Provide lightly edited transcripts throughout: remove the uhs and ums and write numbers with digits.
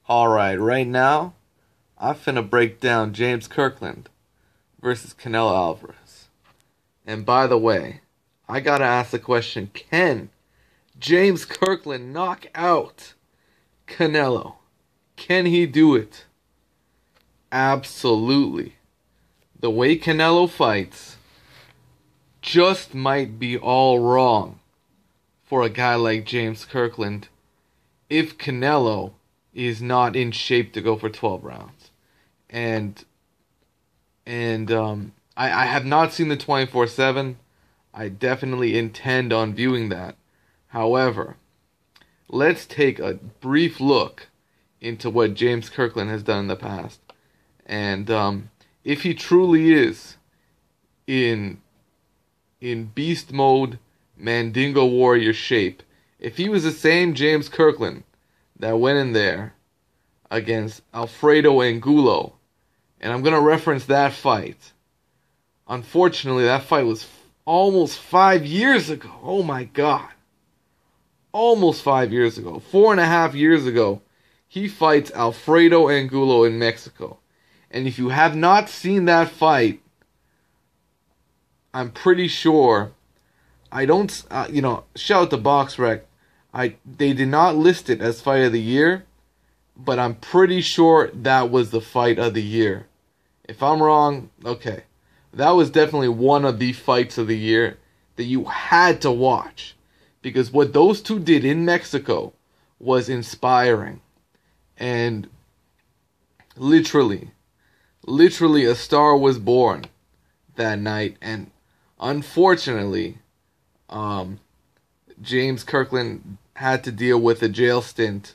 Alright, right now, I'm finna break down James Kirkland versus Canelo Alvarez. And by the way, I gotta ask the question, can James Kirkland knock out Canelo? Can he do it? Absolutely. The way Canelo fights just might be all wrong for a guy like James Kirkland if Canelo is not in shape to go for 12 rounds. And I have not seen the 24/7. I definitely intend on viewing that. However, let's take a brief look into what James Kirkland has done in the past. And if he truly is in beast mode, Mandingo warrior shape, if he was the same James Kirkland that went in there against Alfredo Angulo, and I'm going to reference that fight. Unfortunately, that fight was almost 5 years ago. Oh my God. Almost 5 years ago. 4.5 years ago, he fights Alfredo Angulo in Mexico. And if you have not seen that fight, I'm pretty sure, shout out to BoxRec. They did not list it as fight of the year, but I'm pretty sure that was the fight of the year. If I'm wrong, okay. That was definitely one of the fights of the year that you had to watch. Because what those two did in Mexico was inspiring. And literally a star was born that night. And unfortunately, James Kirkland had to deal with a jail stint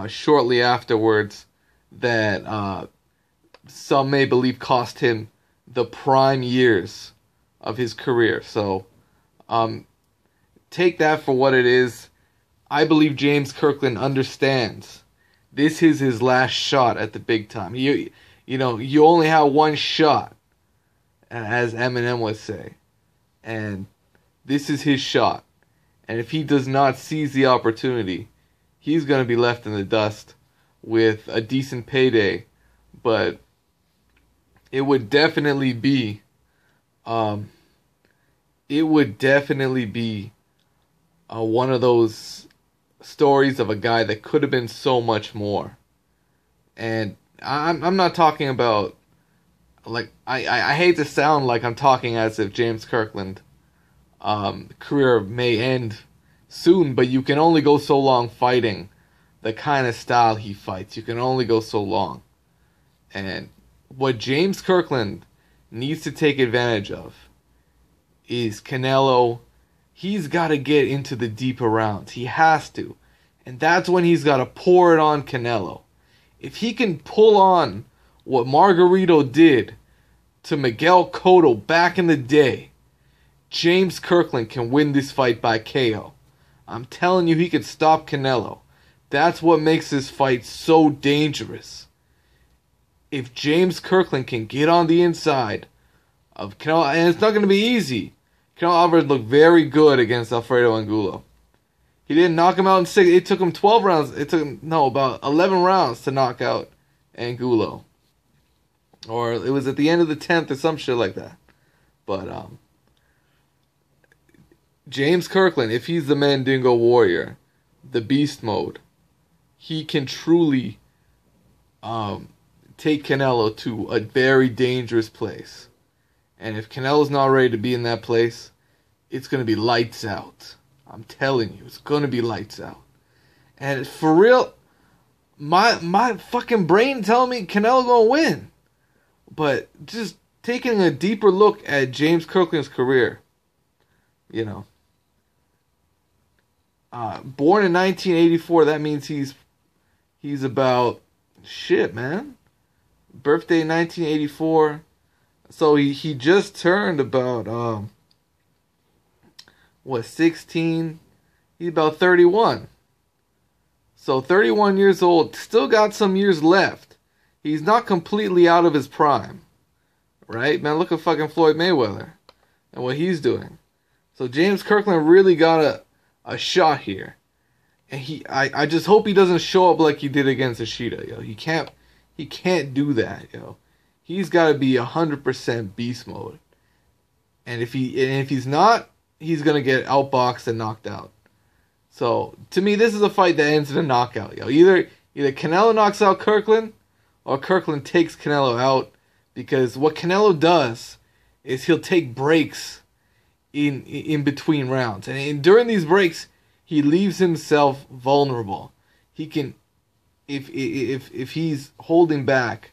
shortly afterwards that some may believe cost him the prime years of his career. So take that for what it is. I believe James Kirkland understands this is his last shot at the big time. You only have one shot, as Eminem would say. And this is his shot. And if he does not seize the opportunity, he's going to be left in the dust with a decent payday. But it would definitely be one of those stories of a guy that could have been so much more. And I'm not talking about, like, I hate to sound like I'm talking as if James Kirkland career may end soon, but you can only go so long fighting the kind of style he fights. You can only go so long. And what James Kirkland needs to take advantage of is Canelo. He's got to get into the deeper rounds. He has to. And that's when he's got to pour it on Canelo. If he can pull on what Margarito did to Miguel Cotto back in the day, James Kirkland can win this fight by KO. I'm telling you, he can stop Canelo. That's what makes this fight so dangerous. If James Kirkland can get on the inside of Canelo, and it's not going to be easy. Canelo Alvarez looked very good against Alfredo Angulo. He didn't knock him out in 6. It took him 12 rounds. It took him, about 11 rounds to knock out Angulo. Or it was at the end of the 10th or some shit like that. But James Kirkland, if he's the Mandingo warrior, the beast mode, he can truly take Canelo to a very dangerous place. And if Canelo's not ready to be in that place, it's going to be lights out. I'm telling you, it's going to be lights out. And for real, my fucking brain telling me Canelo going to win. But just taking a deeper look at James Kirkland's career, born in 1984, that means he's about, shit, man. Birthday 1984. So he just turned about 16? He's about 31. So 31 years old, still got some years left. He's not completely out of his prime. Right? Man, look at fucking Floyd Mayweather and what he's doing. So James Kirkland really got a shot here. And I just hope he doesn't show up like he did against Ishida, yo. He can't do that, yo. He's got to be 100% beast mode. And if he's not, he's gonna get outboxed and knocked out. So to me, this is a fight that ends in a knockout, yo. Either Canelo knocks out Kirkland, or Kirkland takes Canelo out, because what Canelo does is he'll take breaks in between rounds, and during these breaks, he leaves himself vulnerable. He can, if he's holding back,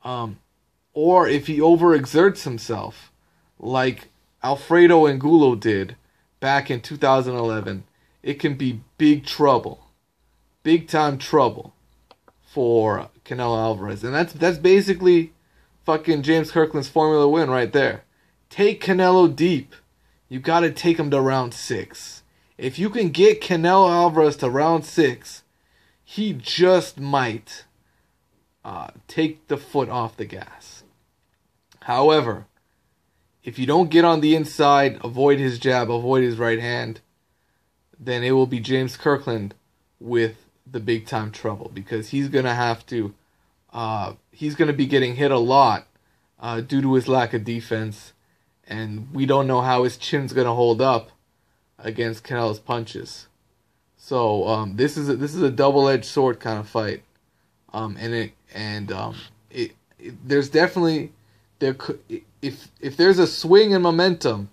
or if he overexerts himself, like Alfredo Angulo did back in 2011, it can be big trouble, big time trouble for Canelo Alvarez, and that's basically fucking James Kirkland's formula win right there. Take Canelo deep. You got to take him to round 6. If you can get Canelo Alvarez to round 6, he just might take the foot off the gas. However, if you don't get on the inside, avoid his jab, avoid his right hand, then it will be James Kirkland with the big time trouble, because he's going to have to, he's going to be getting hit a lot due to his lack of defense, and we don't know how his chin's going to hold up against Canelo's punches. So this is a double-edged sword kind of fight, there's definitely, there could, if there's a swing in momentum